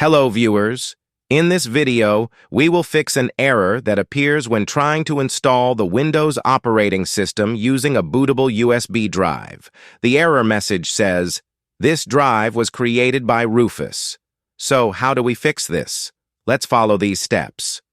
Hello viewers. In this video, we will fix an error that appears when trying to install the Windows operating system using a bootable USB drive. The error message says, "This drive was created by Rufus." So how do we fix this? Let's follow these steps.